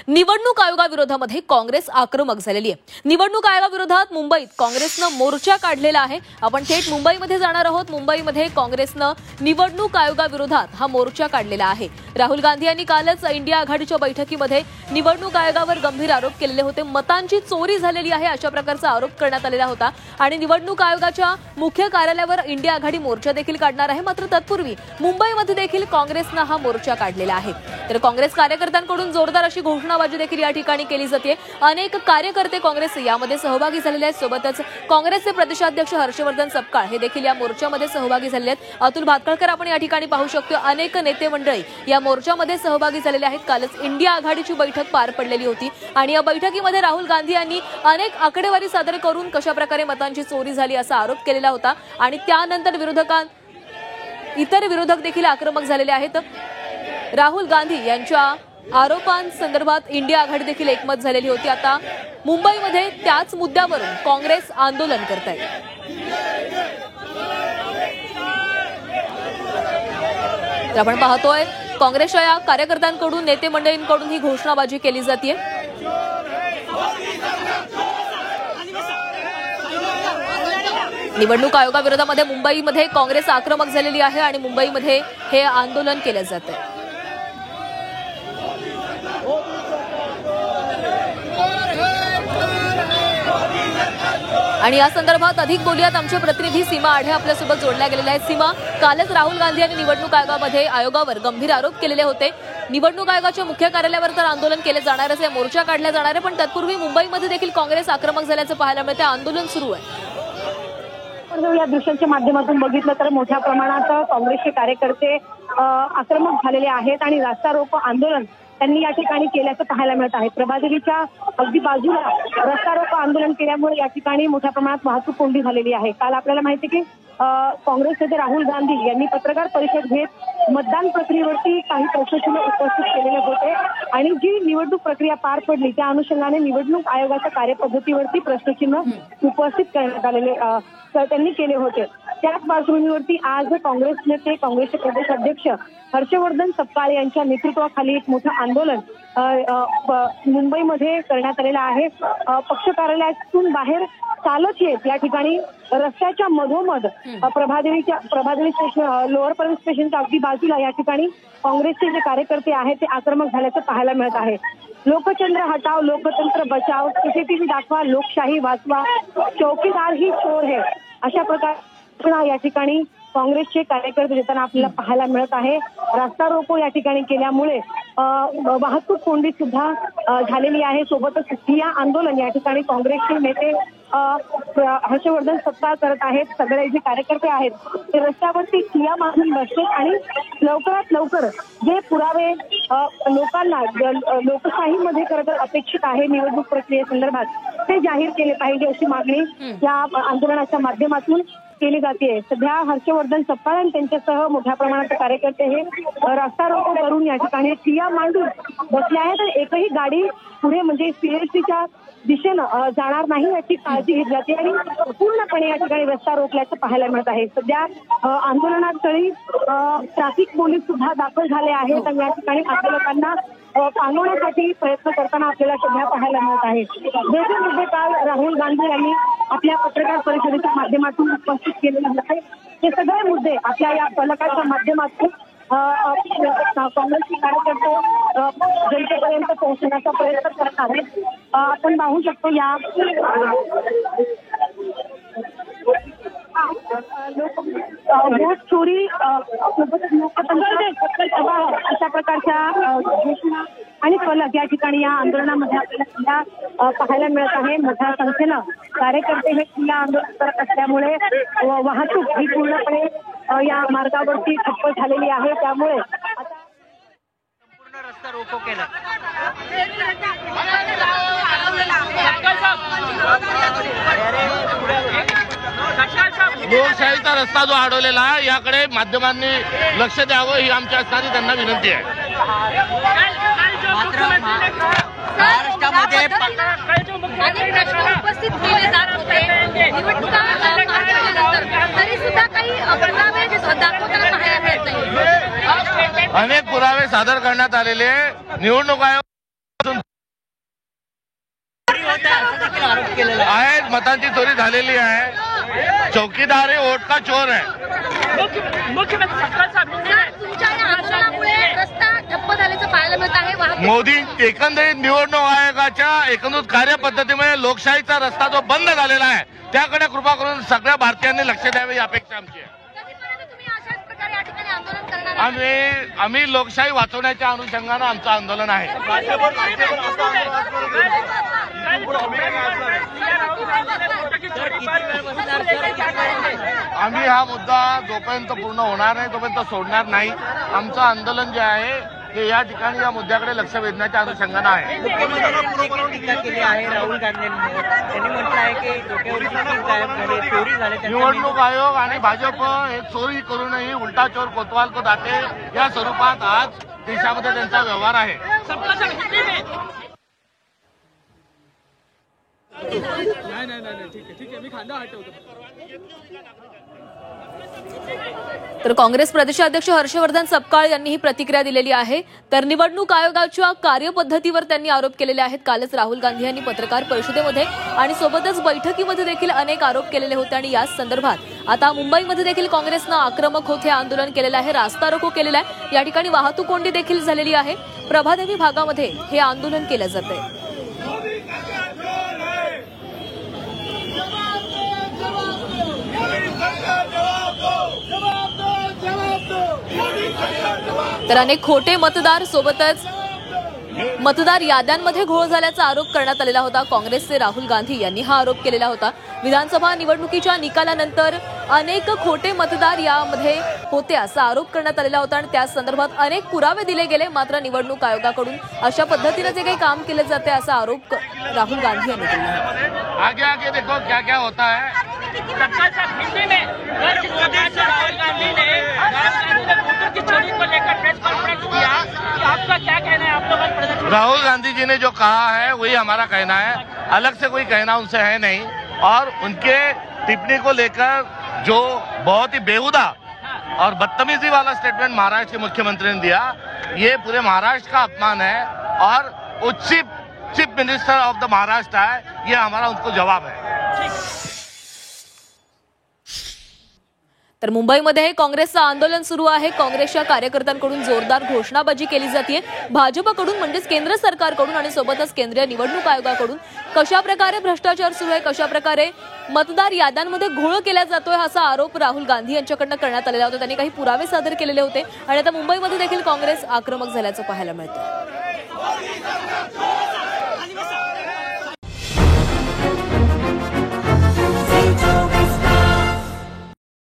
निवडणूक आयोगाविरोधामध्ये काँग्रेस आक्रमक झालेली आहे। निवडणूक आयोगाविरोधात मुंबईत काँग्रेसनं मोर्चा काढलेला आहे। आपण थेट मुंबईमध्ये जाणार आहोत। मुंबईमध्ये काँग्रेसनं निवडणूक आयोगाविरोधात हा मोर्चा काढलेला आहे। राहुल गांधी यांनी कालच इंडिया आघाडीच्या बैठकीमध्ये निवडणूक आयोगावर गंभीर आरोप केलेले होते। मतांची चोरी झालेली आहे अशा प्रकारचा आरोप करण्यात आलेला होता आणि निवडणूक आयोगाच्या मुख्य कार्यालयावर इंडिया आघाडी मोर्चा देखील काढणार आहे। मात्र तत्पूर्वी मुंबईमध्ये देखील काँग्रेसनं हा मोर्चा काढलेला आहे। तर काँग्रेस कार्यकर्त्यांकडून जोरदार अशी घोषणाबाजी देखील या ठिकाणी केली जाते। अनेक कार्यकर्ते काँग्रेस यामध्ये सहभागी झालेले आहेत। सोबतच काँग्रेसचे प्रदेशाध्यक्ष हर्षवर्धन सपकाळ हे देखील या मोर्चामध्ये सहभागी झालेले आहेत। अतुल भातखळकर आपण या ठिकाणी पाहू शकतो। अनेक नेते मंडळी या मोर्चामध्ये सहभागी झालेले आहेत। कालच इंडिया आघाडीची बैठक पार पडलेली होती आणि या बैठकीमध्ये राहुल गांधी यांनी अनेक आकडेवारी सादर करून कशा प्रकारे मतांची चोरी झाली असा आरोप केलेला होता आणि त्यानंतर इतर विरोधक देखील आक्रमक झालेले आहेत। राहुल गांधी यांच्या आरोपांसंदर्भात इंडिया आघाडी देखील एकमत झालेली होती। आता मुंबईमध्ये त्याच मुद्द्यावरून काँग्रेस आंदोलन करत आहे। तर आपण पाहतोय काँग्रेसच्या या कार्यकर्त्यांकडून नेते मंडळींकडून ही घोषणाबाजी केली जाते। निवडणूक आयोगाविरोधामध्ये मुंबईमध्ये काँग्रेस आक्रमक झालेली आहे आणि मुंबईमध्ये हे आंदोलन केलं जात आहे। आणि या संदर्भात अधिक बोलूयात। आमचे प्रतिनिधी सीमा आढे आपल्यासोबत जोडल्या गेलेल्या आहेत। सीमा, कालच राहुल गांधी यांनी निवडणूक आयोगावर गंभीर आरोप केलेले होते। निवडणूक आयोगाच्या मुख्य कार्यालयावर तर आंदोलन केले जाणार आहे, मोर्चा काढला जाणार आहे, पण तत्पूर्वी मुंबईमध्ये देखील काँग्रेस आक्रमक झाल्याचं पाहायला मिळते। आंदोलन सुरू आहे। या दृश्यांच्या माध्यमातून बघितलं तर मोठ्या प्रमाणात काँग्रेसचे कार्यकर्ते आक्रमक झालेले आहेत आणि रास्ता रोको आंदोलन त्यांनी या ठिकाणी केल्याचं पाहायला मिळत आहे। प्रभादेवीच्या अगदी बाजूला रस्ता रोको आंदोलन केल्यामुळे या ठिकाणी मोठ्या प्रमाणात वाहतूक कोंडी झालेली आहे। काल आपल्याला माहिती की काँग्रेस नेते राहुल गांधी यांनी पत्रकार परिषद घेत मतदान प्रक्रियेवरती काही प्रश्नचिन्ह उपस्थित केलेले होते आणि जी निवडणूक प्रक्रिया पार पडली त्या अनुषंगाने निवडणूक आयोगाच्या कार्यपद्धतीवरती प्रश्नचिन्ह उपस्थित करण्यात आलेले त्यांनी केले होते। त्याच पार्श्वभूमीवरती आज काँग्रेस नेते काँग्रेसचे प्रदेशाध्यक्ष हर्षवर्धन सपकाळ यांच्या नेतृत्वाखाली एक मोठं आंदोलन मुंबईमध्ये करण्यात आलेलं आहे। पक्ष कार्यालयातून बाहेर चालत येत या ठिकाणी रस्त्याच्या मधोमध प्रभादेवी स्टेशन लोअर पोलीस स्टेशनच्या अगदी बाजूला या ठिकाणी काँग्रेसचे जे कार्यकर्ते आहेत ते आक्रमक झाल्याचं पाहायला मिळत आहे। लोकचंद्र हटाव, लोकतंत्र बचाव, सीसीटीव्ही दाखवा, लोकशाही वाचवा, चौकीदार ही चोर है, अशा प्रकार या ठिकाणी काँग्रेसचे कार्यकर्ते देताना आपल्याला पाहायला मिळत आहे। रास्ता रोको या ठिकाणी केल्यामुळे वाहतूक कोंडी सुद्धा झालेली आहे। सोबतच ठिय्या आंदोलन या ठिकाणी काँग्रेसचे नेते हर्षवर्धन सपकाळ करत आहेत। सगळे जे कार्यकर्ते आहेत ते रस्त्यावरती ठिय्या बांधून बसले आणि लवकरात लवकर जे पुरावे लोकांना लोकशाहीमध्ये खरं तर अपेक्षित आहे निवडणूक प्रक्रियेसंदर्भात ते जाहीर केले पाहिजे अशी मागणी या आंदोलनाच्या माध्यमातून केली जाते। सध्या हर्षवर्धन सपकाळ आणि त्यांच्यासह मोठ्या प्रमाणात कार्यकर्ते हे रस्ता रोको करून या ठिकाणी ठिय्या मांडून बसले आहेत आणि एकही गाडी पुढे म्हणजे सीएसटीच्या दिशेनं जाणार नाही याची काळजी घेतली जाते आणि पूर्णपणे या ठिकाणी रस्ता रोखल्याचं पाहायला मिळत आहे। सध्या आंदोलनास्थळी ट्रॅफिक पोलीस सुद्धा दाखल झाले आहेत आणि या ठिकाणी आंदोलकांना पांगवण्यासाठी प्रयत्न करताना आपल्याला सध्या पाहायला मिळत आहे। जे मुद्दे काल राहुल गांधी यांनी आपल्या पत्रकार परिषदेच्या माध्यमातून उपस्थित केलेले होते हे सगळे मुद्दे आपल्या या फलकाच्या माध्यमातून काँग्रेसचे कार्यकर्ते जनतेपर्यंत पोहोचण्याचा प्रयत्न करत आहेत। आपण पाहू शकतो या वोट चोरी, अशा प्रकारच्या घोषणा आणि फलक या ठिकाणी या आंदोलनामध्ये आपल्याला पाहायला मिळत आहे। मोठ्या संख्येनं कार्यकर्ते हे ठिय्या आंदोलन करत असल्यामुळे वाहतूक ही पूर्णपणे या मार्गावरती ठप्प झालेली आहे। त्यामुळे आता संपूर्ण रस्ता रोको केला। लोकशाहीचा रस्ता जो अडवलेला आहे याकडे माध्यमांनी लक्ष द्यावं ही आमच्या असणारी त्यांना विनंती आहे। महाराष्ट्रामध्ये अनेक प्रश्न उपस्थित केले जात होते निवडणुका तरी सुद्धा काही पुरावे दाखवताना पाहायला मिळत नाही। अनेक पुरावे सादर करण्यात आलेले निवडणूक आयोग आरोप केलेला आहे मतांची चोरी झालेली आहे. चौकीदार हे वोट का चोर आहे. मुख्यमंत्री सत्ता साहेब तुमच्या या आंदोलनामुळे रस्ता ठप्प झाल्याचं पाहायला मिळत आहे. वाहतूक मोदी एकंदरीत निवडणूक आयोगाच्या एकंदरीत कार्यपद्धतीमुळे लोकशाहीचा रस्ता जो बंद झालेला आहे त्याकडे कृपा करून सगळ्या भारतीयांनी लक्ष द्यावे ही अपेक्षा आमची आहे. कधीपर्यंत तुम्ही अशाच प्रकारे या ठिकाणी आंदोलन करणार आहात? आम्ही लोकशाही वाचवण्याच्या अनुषंगानं आमचं आंदोलन आहे. आम्ही हा मुद्दा जोपर्यंत पूर्ण होणार नाही तोपर्यंत सोडणार नाही. आमचं आंदोलन जे आहे ते या ठिकाणी या मुद्द्याकडे लक्ष वेधण्याच्या अनुषंगानं आहे. मुख्यमंत्र्यांनी टीका केली आहे राहुल गांधींनी. त्यांनी म्हटलं आहे की डोक्यावरची टीप गायब झाली, चोरी झाली. निवडणूक आयोग आणि भाजप हे चोरी करूनही उलटा चोर कोतवाल को दाते या स्वरूपात आज देशामध्ये त्यांचा व्यवहार आहे. तर काँग्रेस प्रदेशाध्यक्ष हर्षवर्धन सपकाळ यांनी ही प्रतिक्रिया दिलेली आहे. तर निवडणूक आयोगाच्या कार्यपद्धतीवर त्यांनी आरोप केलेले आहेत. कालच राहुल गांधी यांनी पत्रकार परिषदेमध्ये आणि सोबतच बैठकीमध्ये देखील अनेक आरोप केलेले होते आणि याच संदर्भात आता मुंबईमध्ये देखील काँग्रेसनं आक्रमक होत हे आंदोलन केलेलं आहे, रास्ता रोको केलेला आहे. या ठिकाणी वाहतूक कोंडी देखील झालेली आहे. प्रभादेवी भागामध्ये हे आंदोलन केलं जातंय. तर अनेक खोटे मतदार सोबतच मतदार याद्यांमध्ये घोळ झाल्याचा आरोप करण्यात आलेला होता. काँग्रेसचे राहुल गांधी यांनी हा आरोप केलेला होता. विधानसभा निवडणुकीच्या निकालानंतर अनेक खोटे मतदार यामध्ये होते असा आरोप करण्यात आलेला होता आणि त्या संदर्भात अनेक पुरावे दिले गेले. मात्र निवडणूक आयोगाकडून अशा पद्धतीने जे काही काम केले जाते असा आरोप राहुल गांधी यांनी केला. आगे आगे देखो क्या क्या होता है. सत्ता साहब हिंदी में राहुल गांधी ने वोटों की चोरी को लेकर प्रेस कॉन्फ्रेंस किया. आपका क्या कहना है? आप लोग राहुल गांधी जी ने जो कहा है वही हमारा कहना है. अलग से कोई कहना उनसे है नहीं. और उनके टिप्पणी को लेकर जो बहुत ही बेहुदा और बदतमीजी वाला स्टेटमेंट महाराष्ट्र के मुख्यमंत्री ने दिया, ये पूरे महाराष्ट्र का अपमान है और वो chief minister of the Maharashtra है. ये हमारा उनको जवाब है. तर मुंबईमध्ये काँग्रेसचं आंदोलन सुरू आहे. काँग्रेसच्या कार्यकर्त्यांकडून जोरदार घोषणाबाजी केली जाते. भाजपकडून म्हणजेच केंद्र सरकारकडून आणि सोबतच केंद्रीय निवडणूक आयोगाकडून कशा प्रकारे भ्रष्टाचार सुरू आहे, कशा प्रकारे मतदार याद्यांमध्ये घोळ केला जातोय असा आरोप राहुल गांधी यांच्याकडनं करण्यात आलेला होता. त्यांनी काही पुरावे सादर केलेले होते आणि आता मुंबईमध्ये देखील काँग्रेस आक्रमक झाल्याचं पाहायला मिळतं.